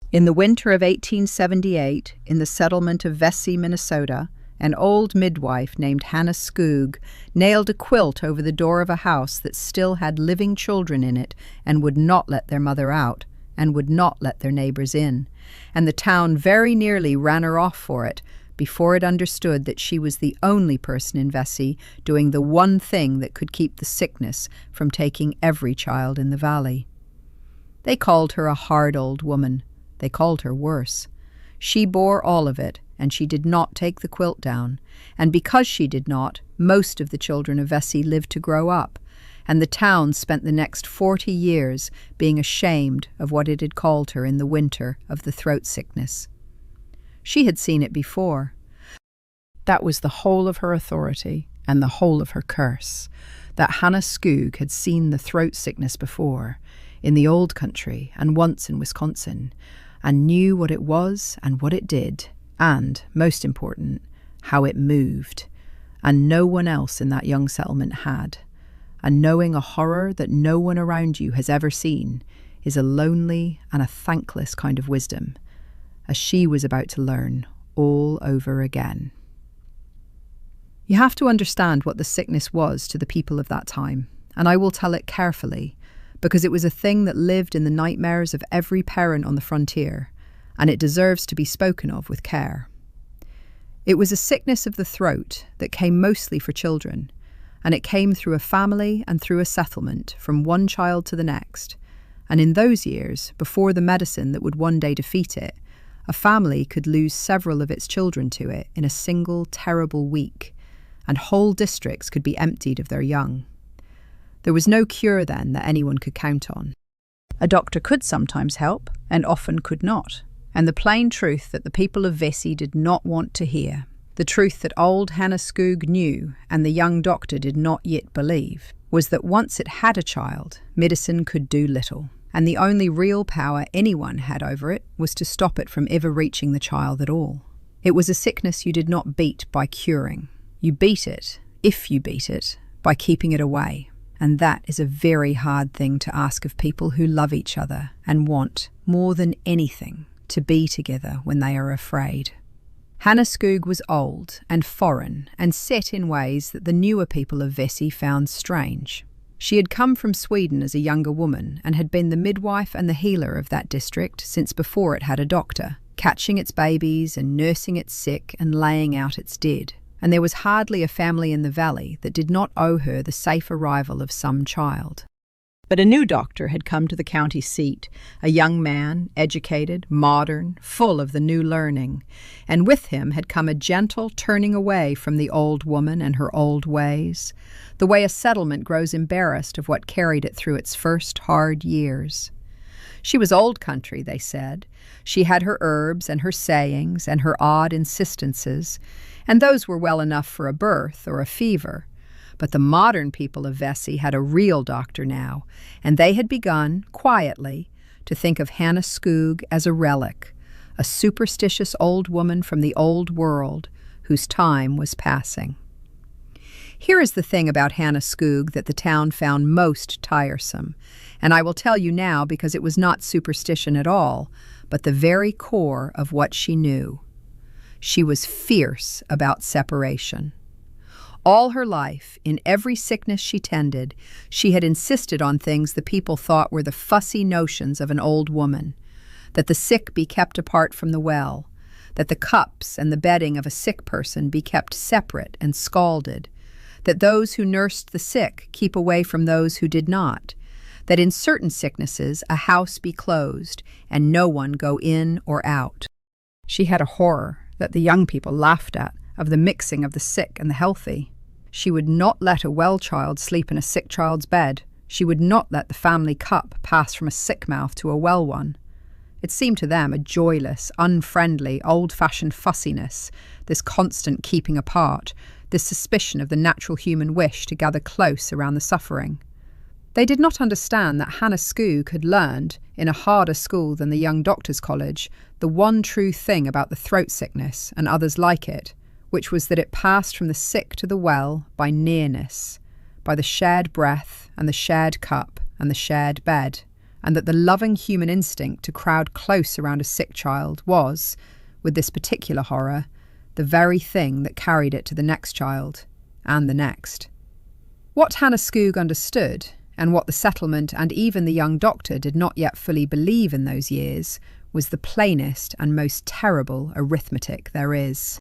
In the winter of 1878, in the settlement of Vesey, Minnesota, an old midwife named Hannah Skoog nailed a quilt over the door of a house that still had living children in it and would not let their mother out and would not let their neighbors in. And the town very nearly ran her off for it before it understood that she was the only person in Vesey doing the one thing that could keep the sickness from taking every child in the valley. They called her a hard old woman. They called her worse. She bore all of it, and she did not take the quilt down. And because she did not, most of the children of Vesey lived to grow up, and the town spent the next 40 years being ashamed of what it had called her in the winter of the throat sickness. She had seen it before. That was the whole of her authority and the whole of her curse, that Hannah Skoog had seen the throat sickness before, in the old country and once in Wisconsin, and knew what it was and what it did, and, most important, how it moved. And no one else in that young settlement had. And knowing a horror that no one around you has ever seen is a lonely and a thankless kind of wisdom, as she was about to learn all over again. You have to understand what the sickness was to the people of that time, and I will tell it carefully, because it was a thing that lived in the nightmares of every parent on the frontier, and it deserves to be spoken of with care. It was a sickness of the throat that came mostly for children, and it came through a family and through a settlement from one child to the next. And in those years, before the medicine that would one day defeat it, a family could lose several of its children to it in a single terrible week, and whole districts could be emptied of their young. There was no cure then that anyone could count on. A doctor could sometimes help, and often could not. And the plain truth that the people of Vesey did not want to hear, the truth that old Hannah Skoog knew and the young doctor did not yet believe, was that once it had a child, medicine could do little. And the only real power anyone had over it was to stop it from ever reaching the child at all. It was a sickness you did not beat by curing. You beat it, if you beat it, by keeping it away. And that is a very hard thing to ask of people who love each other and want, more than anything, to be together when they are afraid. Hannah Skoog was old and foreign and set in ways that the newer people of Vesey found strange. She had come from Sweden as a younger woman and had been the midwife and the healer of that district since before it had a doctor, catching its babies and nursing its sick and laying out its dead. And there was hardly a family in the valley that did not owe her the safe arrival of some child. But a new doctor had come to the county seat, a young man, educated, modern, full of the new learning, and with him had come a gentle turning away from the old woman and her old ways, the way a settlement grows embarrassed of what carried it through its first hard years. She was old country, they said. She had her herbs and her sayings and her odd insistences, and those were well enough for a birth or a fever. But the modern people of Vesey had a real doctor now, and they had begun, quietly, to think of Hannah Skoog as a relic, a superstitious old woman from the old world whose time was passing. Here is the thing about Hannah Skoog that the town found most tiresome, and I will tell you now because it was not superstition at all, but the very core of what she knew. She was fierce about separation. All her life, in every sickness she tended, she had insisted on things the people thought were the fussy notions of an old woman, that the sick be kept apart from the well, that the cups and the bedding of a sick person be kept separate and scalded, that those who nursed the sick keep away from those who did not, that in certain sicknesses a house be closed and no one go in or out. She had a horror that the young people laughed at, of the mixing of the sick and the healthy. She would not let a well child sleep in a sick child's bed. She would not let the family cup pass from a sick mouth to a well one. It seemed to them a joyless, unfriendly, old-fashioned fussiness, this constant keeping apart, this suspicion of the natural human wish to gather close around the suffering. They did not understand that Hannah Skoog had learned, in a harder school than the Young Doctors' College, the one true thing about the throat sickness and others like it, which was that it passed from the sick to the well by nearness, by the shared breath and the shared cup and the shared bed, and that the loving human instinct to crowd close around a sick child was, with this particular horror, the very thing that carried it to the next child, and the next. What Hannah Skoog understood, and what the settlement and even the young doctor did not yet fully believe in those years, was the plainest and most terrible arithmetic there is.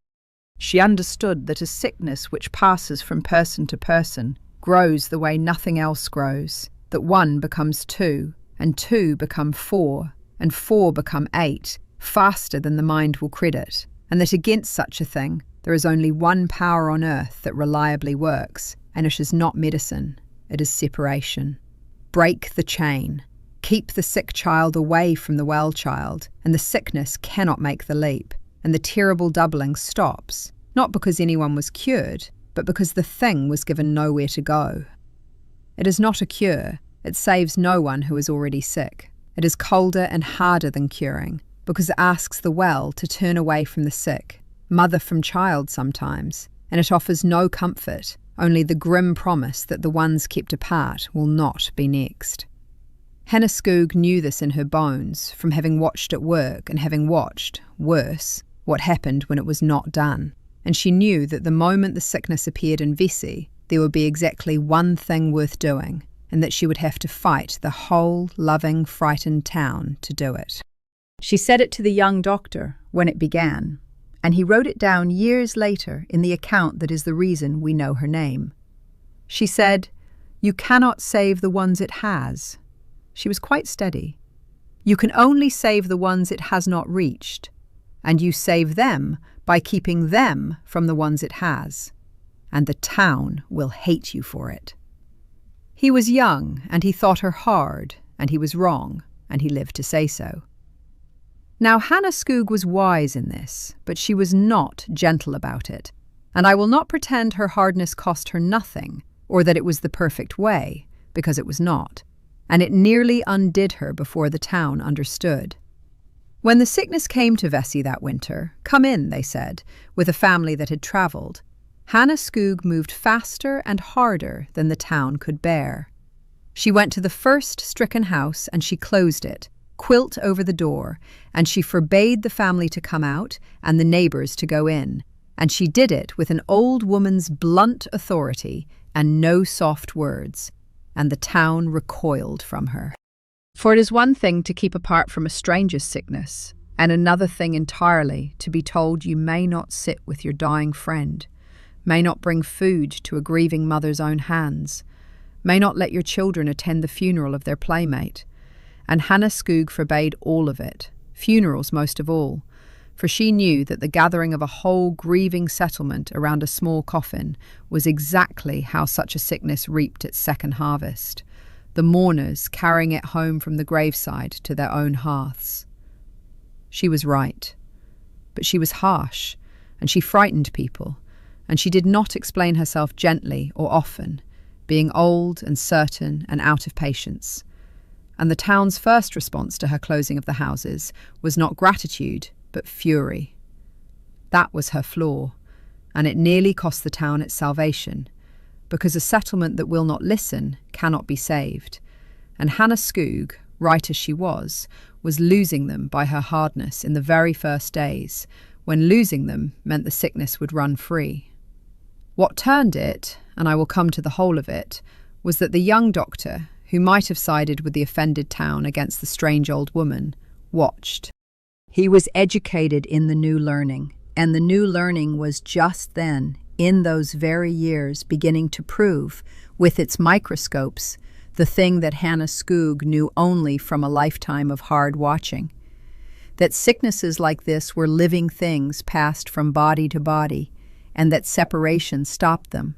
She understood that a sickness which passes from person to person grows the way nothing else grows, that 1 becomes 2, and 2 become 4, and 4 become 8, faster than the mind will credit, and that against such a thing there is only one power on earth that reliably works, and it is not medicine, it is separation. Break the chain. Keep the sick child away from the well child, and the sickness cannot make the leap, and the terrible doubling stops, not because anyone was cured, but because the thing was given nowhere to go. It is not a cure. It saves no one who is already sick. It is colder and harder than curing, because it asks the well to turn away from the sick, mother from child sometimes, and it offers no comfort, only the grim promise that the ones kept apart will not be next. Hannah Skoog knew this in her bones from having watched it work and having watched, worse, what happened when it was not done. And she knew that the moment the sickness appeared in Vesey, there would be exactly one thing worth doing, and that she would have to fight the whole loving, frightened town to do it. She said it to the young doctor when it began, and he wrote it down years later in the account that is the reason we know her name. She said, "You cannot save the ones it has." She was quite steady. "You can only save the ones it has not reached, and you save them by keeping them from the ones it has, and the town will hate you for it." He was young, and he thought her hard, and he was wrong, and he lived to say so. Now Hannah Skoog was wise in this, but she was not gentle about it, and I will not pretend her hardness cost her nothing, or that it was the perfect way, because it was not, and it nearly undid her before the town understood. When the sickness came to Vesey that winter, "Come in," they said, with a family that had travelled, Hannah Skoog moved faster and harder than the town could bear. She went to the first stricken house and she closed it, quilt over the door, and she forbade the family to come out and the neighbours to go in, and she did it with an old woman's blunt authority and no soft words, and the town recoiled from her. For it is one thing to keep apart from a stranger's sickness, and another thing entirely to be told you may not sit with your dying friend, may not bring food to a grieving mother's own hands, may not let your children attend the funeral of their playmate. And Hannah Skoog forbade all of it, funerals most of all, for she knew that the gathering of a whole grieving settlement around a small coffin was exactly how such a sickness reaped its second harvest, the mourners carrying it home from the graveside to their own hearths. She was right, but she was harsh, and she frightened people, and she did not explain herself gently or often, being old and certain and out of patience. And the town's first response to her closing of the houses was not gratitude, but fury. That was her flaw, and it nearly cost the town its salvation, because a settlement that will not listen cannot be saved, and Hannah Skoog, right as she was losing them by her hardness in the very first days, when losing them meant the sickness would run free. What turned it, and I will come to the whole of it, was that the young doctor, who might have sided with the offended town against the strange old woman, watched. He was educated in the new learning, and the new learning was just then, in those very years, beginning to prove, with its microscopes, the thing that Hannah Skoog knew only from a lifetime of hard watching, that sicknesses like this were living things passed from body to body, and that separation stopped them.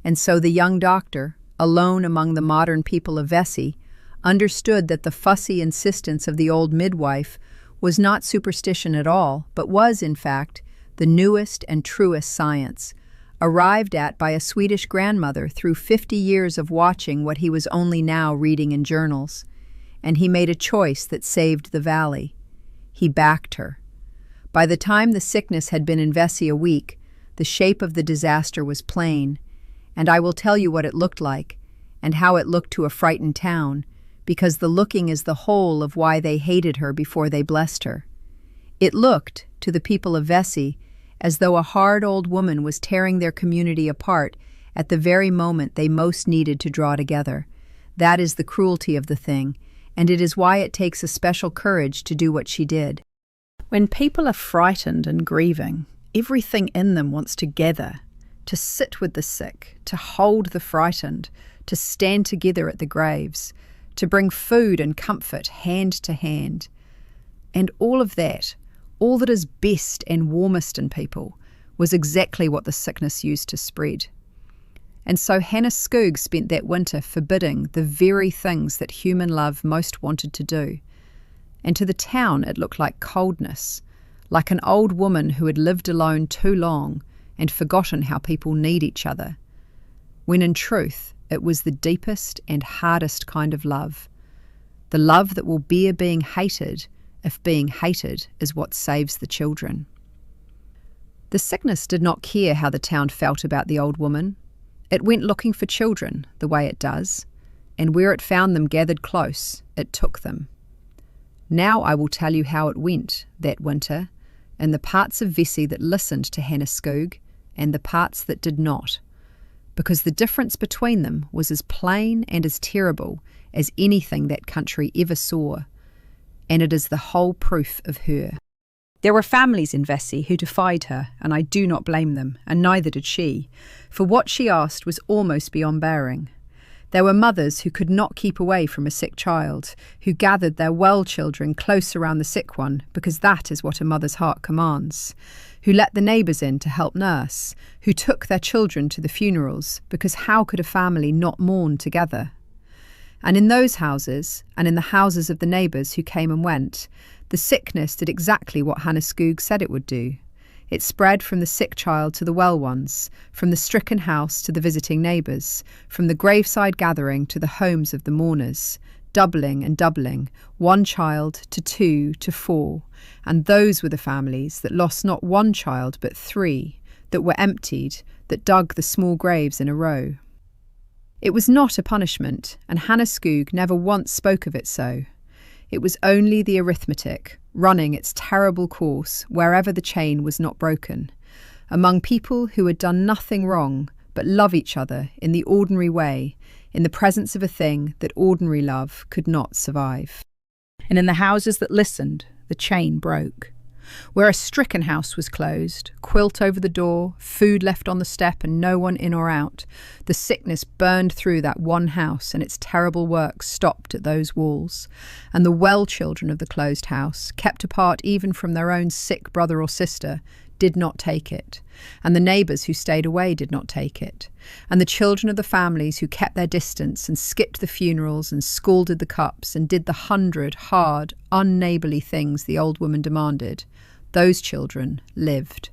And so the young doctor, alone among the modern people of Vesey, understood that the fussy insistence of the old midwife was not superstition at all, but was, in fact, the newest and truest science, arrived at by a Swedish grandmother through 50 years of watching what he was only now reading in journals. And he made a choice that saved the valley. He backed her. By the time the sickness had been in Vesey a week, the shape of the disaster was plain, and I will tell you what it looked like, and how it looked to a frightened town, because the looking is the whole of why they hated her before they blessed her. It looked, to the people of Vessi, as though a hard old woman was tearing their community apart at the very moment they most needed to draw together. That is the cruelty of the thing, and it is why it takes a special courage to do what she did. When people are frightened and grieving, everything in them wants to gather, to sit with the sick, to hold the frightened, to stand together at the graves, to bring food and comfort hand to hand. And all of that, all that is best and warmest in people, was exactly what the sickness used to spread. And so Hannah Skoog spent that winter forbidding the very things that human love most wanted to do. And to the town it looked like coldness, like an old woman who had lived alone too long and forgotten how people need each other, when in truth it was the deepest and hardest kind of love, the love that will bear being hated if being hated is what saves the children. The sickness did not care how the town felt about the old woman. It went looking for children, the way it does, and where it found them gathered close, it took them. Now I will tell you how it went that winter, in the parts of Vessi that listened to Hannah Skoog and the parts that did not, because the difference between them was as plain and as terrible as anything that country ever saw, and it is the whole proof of her. There were families in Vessi who defied her, and I do not blame them, and neither did she, for what she asked was almost beyond bearing. There were mothers who could not keep away from a sick child, who gathered their well children close around the sick one, because that is what a mother's heart commands, who let the neighbours in to help nurse, who took their children to the funerals, because how could a family not mourn together? And in those houses, and in the houses of the neighbours who came and went, the sickness did exactly what Hannah Skoog said it would do. It spread from the sick child to the well ones, from the stricken house to the visiting neighbours, from the graveside gathering to the homes of the mourners, doubling and doubling, one child to 2 to 4, and those were the families that lost not one child but 3, that were emptied, that dug the small graves in a row. It was not a punishment, and Hannah Skoog never once spoke of it so. It was only the arithmetic, running its terrible course wherever the chain was not broken, among people who had done nothing wrong but love each other in the ordinary way, in the presence of a thing that ordinary love could not survive. And in the houses that listened, the chain broke. Where a stricken house was closed, quilt over the door, food left on the step and no one in or out, the sickness burned through that one house and its terrible work stopped at those walls. And the well children of the closed house, kept apart even from their own sick brother or sister, did not take it, and the neighbours who stayed away did not take it, and the children of the families who kept their distance and skipped the funerals and scalded the cups and did the 100 hard, unneighbourly things the old woman demanded, those children lived.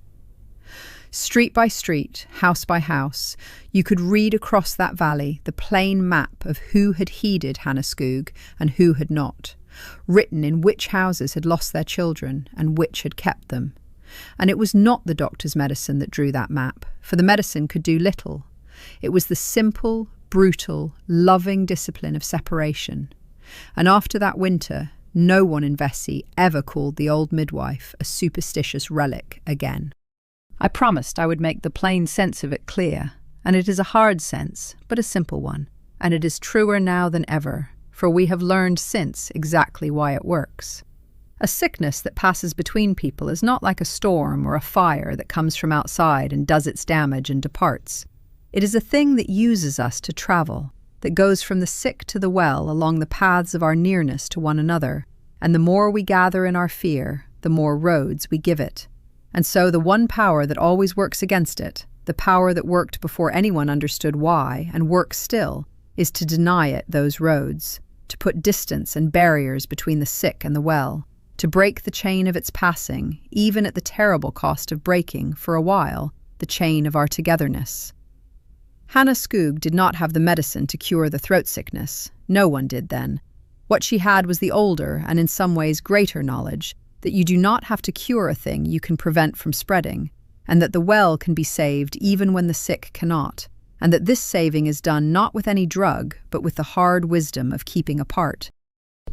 Street by street, house by house, you could read across that valley the plain map of who had heeded Hannah Skoog and who had not, written in which houses had lost their children and which had kept them. And it was not the doctor's medicine that drew that map, for the medicine could do little. It was the simple, brutal, loving discipline of separation. And after that winter, no one in Vessi ever called the old midwife a superstitious relic again. I promised I would make the plain sense of it clear, and it is a hard sense, but a simple one, and it is truer now than ever, for we have learned since exactly why it works. A sickness that passes between people is not like a storm or a fire that comes from outside and does its damage and departs. It is a thing that uses us to travel, that goes from the sick to the well along the paths of our nearness to one another, and the more we gather in our fear, the more roads we give it. And so the one power that always works against it, the power that worked before anyone understood why, and works still, is to deny it those roads, to put distance and barriers between the sick and the well, to break the chain of its passing, even at the terrible cost of breaking, for a while, the chain of our togetherness. Hannah Skoog did not have the medicine to cure the throat sickness. No one did then. What she had was the older, and in some ways greater knowledge, that you do not have to cure a thing you can prevent from spreading, and that the well can be saved even when the sick cannot, and that this saving is done not with any drug, but with the hard wisdom of keeping apart.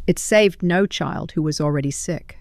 It saved no child who was already sick.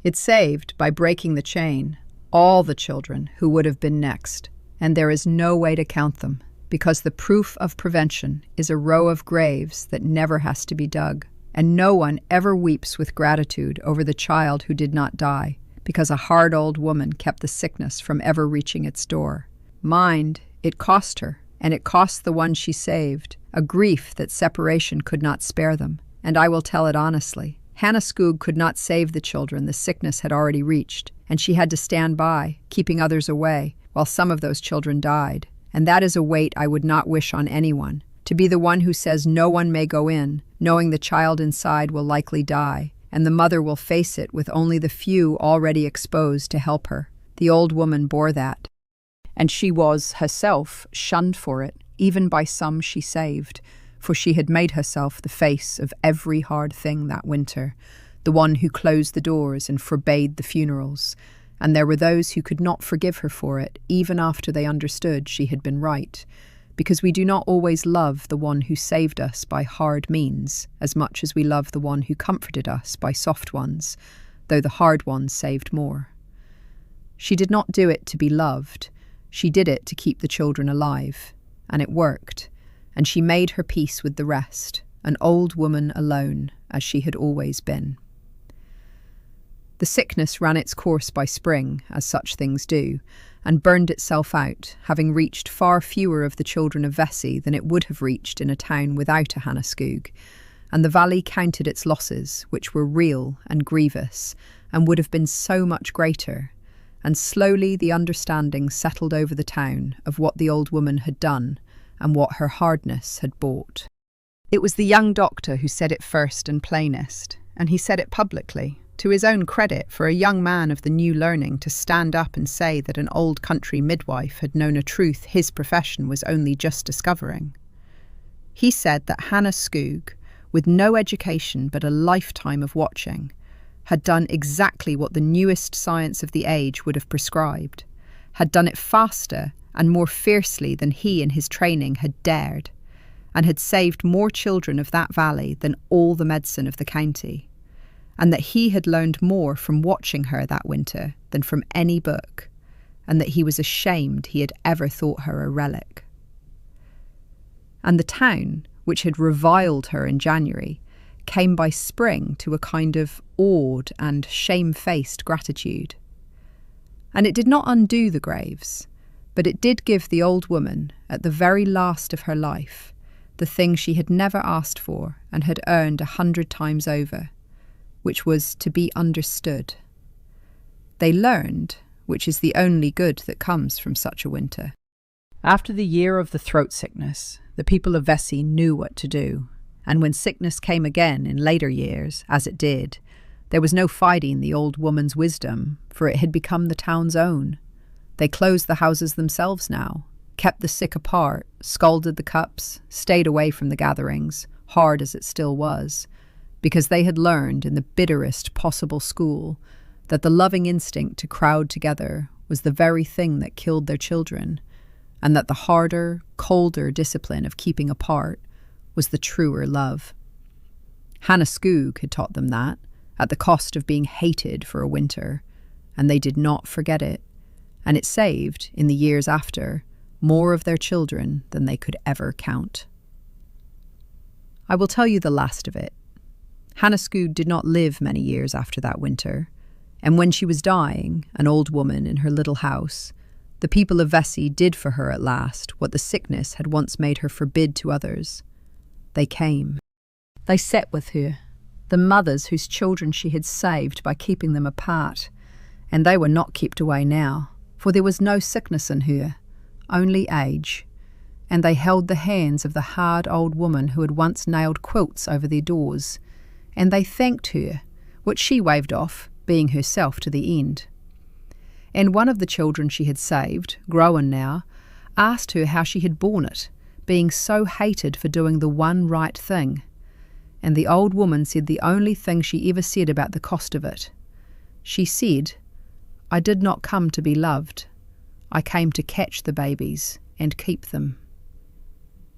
It saved, by breaking the chain, all the children who would have been next, and there is no way to count them, because the proof of prevention is a row of graves that never has to be dug, and no one ever weeps with gratitude over the child who did not die, because a hard old woman kept the sickness from ever reaching its door. Mind, it cost her, and it cost the one she saved, a grief that separation could not spare them, and I will tell it honestly. Hannah Skoog could not save the children the sickness had already reached, and she had to stand by, keeping others away, while some of those children died. And that is a weight I would not wish on anyone, to be the one who says no one may go in, knowing the child inside will likely die, and the mother will face it with only the few already exposed to help her. The old woman bore that, and she was, herself, shunned for it, even by some she saved, for she had made herself the face of every hard thing that winter, the one who closed the doors and forbade the funerals, and there were those who could not forgive her for it, even after they understood she had been right, because we do not always love the one who saved us by hard means as much as we love the one who comforted us by soft ones, though the hard ones saved more. She did not do it to be loved. She did it to keep the children alive, and it worked, and she made her peace with the rest, an old woman alone, as she had always been. The sickness ran its course by spring, as such things do, and burned itself out, having reached far fewer of the children of Vesey than it would have reached in a town without a Hannah Skoog, and the valley counted its losses, which were real and grievous, and would have been so much greater, and slowly the understanding settled over the town of what the old woman had done, and what her hardness had bought. It was the young doctor who said it first and plainest, and he said it publicly, to his own credit, for a young man of the new learning to stand up and say that an old country midwife had known a truth his profession was only just discovering. He said that Hannah Skoog, with no education but a lifetime of watching, had done exactly what the newest science of the age would have prescribed, had done it faster and more fiercely than he in his training had dared, and had saved more children of that valley than all the medicine of the county, and that he had learned more from watching her that winter than from any book, and that he was ashamed he had ever thought her a relic. And the town, which had reviled her in January, came by spring to a kind of awed and shamefaced gratitude. And it did not undo the graves, but it did give the old woman, at the very last of her life, the thing she had never asked for and had earned 100 times over, which was to be understood. They learned, which is the only good that comes from such a winter. After the year of the throat sickness, the people of Vesey knew what to do, and when sickness came again in later years, as it did, there was no fighting the old woman's wisdom, for it had become the town's own. They closed the houses themselves now, kept the sick apart, scalded the cups, stayed away from the gatherings, hard as it still was, because they had learned in the bitterest possible school that the loving instinct to crowd together was the very thing that killed their children, and that the harder, colder discipline of keeping apart was the truer love. Hannah Skoog had taught them that, at the cost of being hated for a winter, and they did not forget it, and it saved, in the years after, more of their children than they could ever count. I will tell you the last of it. Hannah Skoog did not live many years after that winter, and when she was dying, an old woman in her little house, the people of Vesey did for her at last what the sickness had once made her forbid to others. They came. They sat with her, the mothers whose children she had saved by keeping them apart, and they were not kept away now, for there was no sickness in her, only age, and they held the hands of the hard old woman who had once nailed quilts over their doors, and they thanked her, which she waved off, being herself to the end. And one of the children she had saved, grown now, asked her how she had borne it, being so hated for doing the one right thing. And the old woman said the only thing she ever said about the cost of it. She said, "I did not come to be loved. I came to catch the babies and keep them."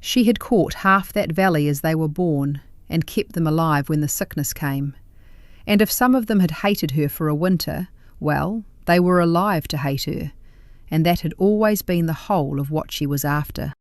She had caught half that valley as they were born and kept them alive when the sickness came. And if some of them had hated her for a winter, well, they were alive to hate her, and that had always been the whole of what she was after.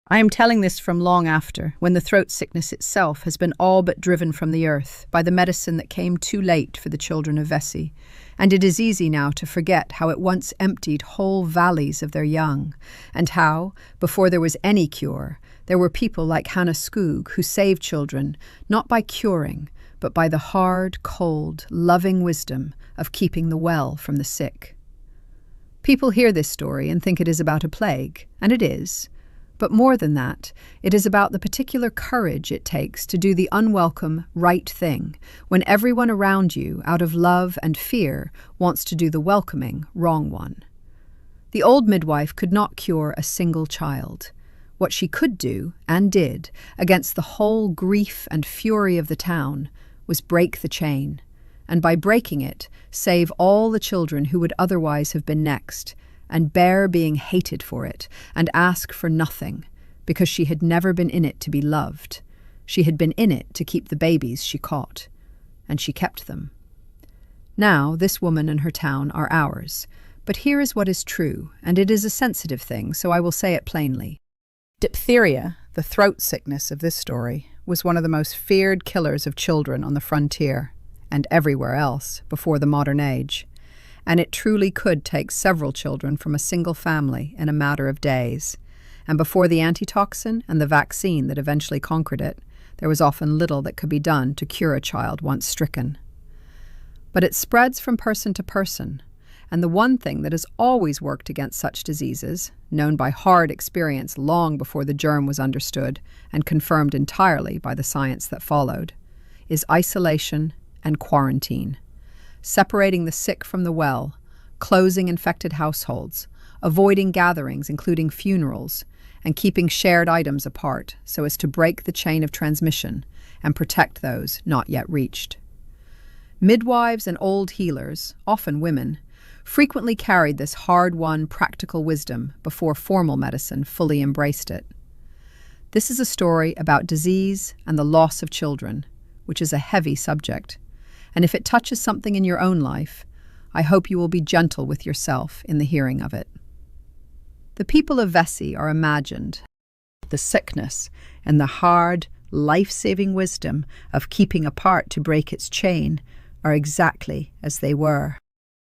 I am telling this from long after, when the throat sickness itself has been all but driven from the earth by the medicine that came too late for the children of Vessi, and it is easy now to forget how it once emptied whole valleys of their young, and how, before there was any cure, there were people like Hannah Skoog who saved children not by curing, but by the hard, cold, loving wisdom of keeping the well from the sick. People hear this story and think it is about a plague, and it is. But more than that, it is about the particular courage it takes to do the unwelcome right thing when everyone around you, out of love and fear, wants to do the welcoming wrong one. The old midwife could not cure a single child. What she could do, and did, against the whole grief and fury of the town, was break the chain, and by breaking it, save all the children who would otherwise have been next, and bear being hated for it, and ask for nothing, because she had never been in it to be loved. She had been in it to keep the babies she caught, and she kept them. Now this woman and her town are ours, but here is what is true, and it is a sensitive thing, so I will say it plainly. Diphtheria, the throat sickness of this story, was one of the most feared killers of children on the frontier, and everywhere else, before the modern age. And it truly could take several children from a single family in a matter of days. And before the antitoxin and the vaccine that eventually conquered it, there was often little that could be done to cure a child once stricken. But it spreads from person to person, and the one thing that has always worked against such diseases, known by hard experience long before the germ was understood and confirmed entirely by the science that followed, is isolation and quarantine. Separating the sick from the well, closing infected households, avoiding gatherings including funerals, and keeping shared items apart so as to break the chain of transmission and protect those not yet reached. Midwives and old healers, often women, frequently carried this hard-won practical wisdom before formal medicine fully embraced it. This is a story about disease and the loss of children, which is a heavy subject. And if it touches something in your own life, I hope you will be gentle with yourself in the hearing of it. The people of Vessi are imagined. The sickness and the hard, life-saving wisdom of keeping apart to break its chain are exactly as they were.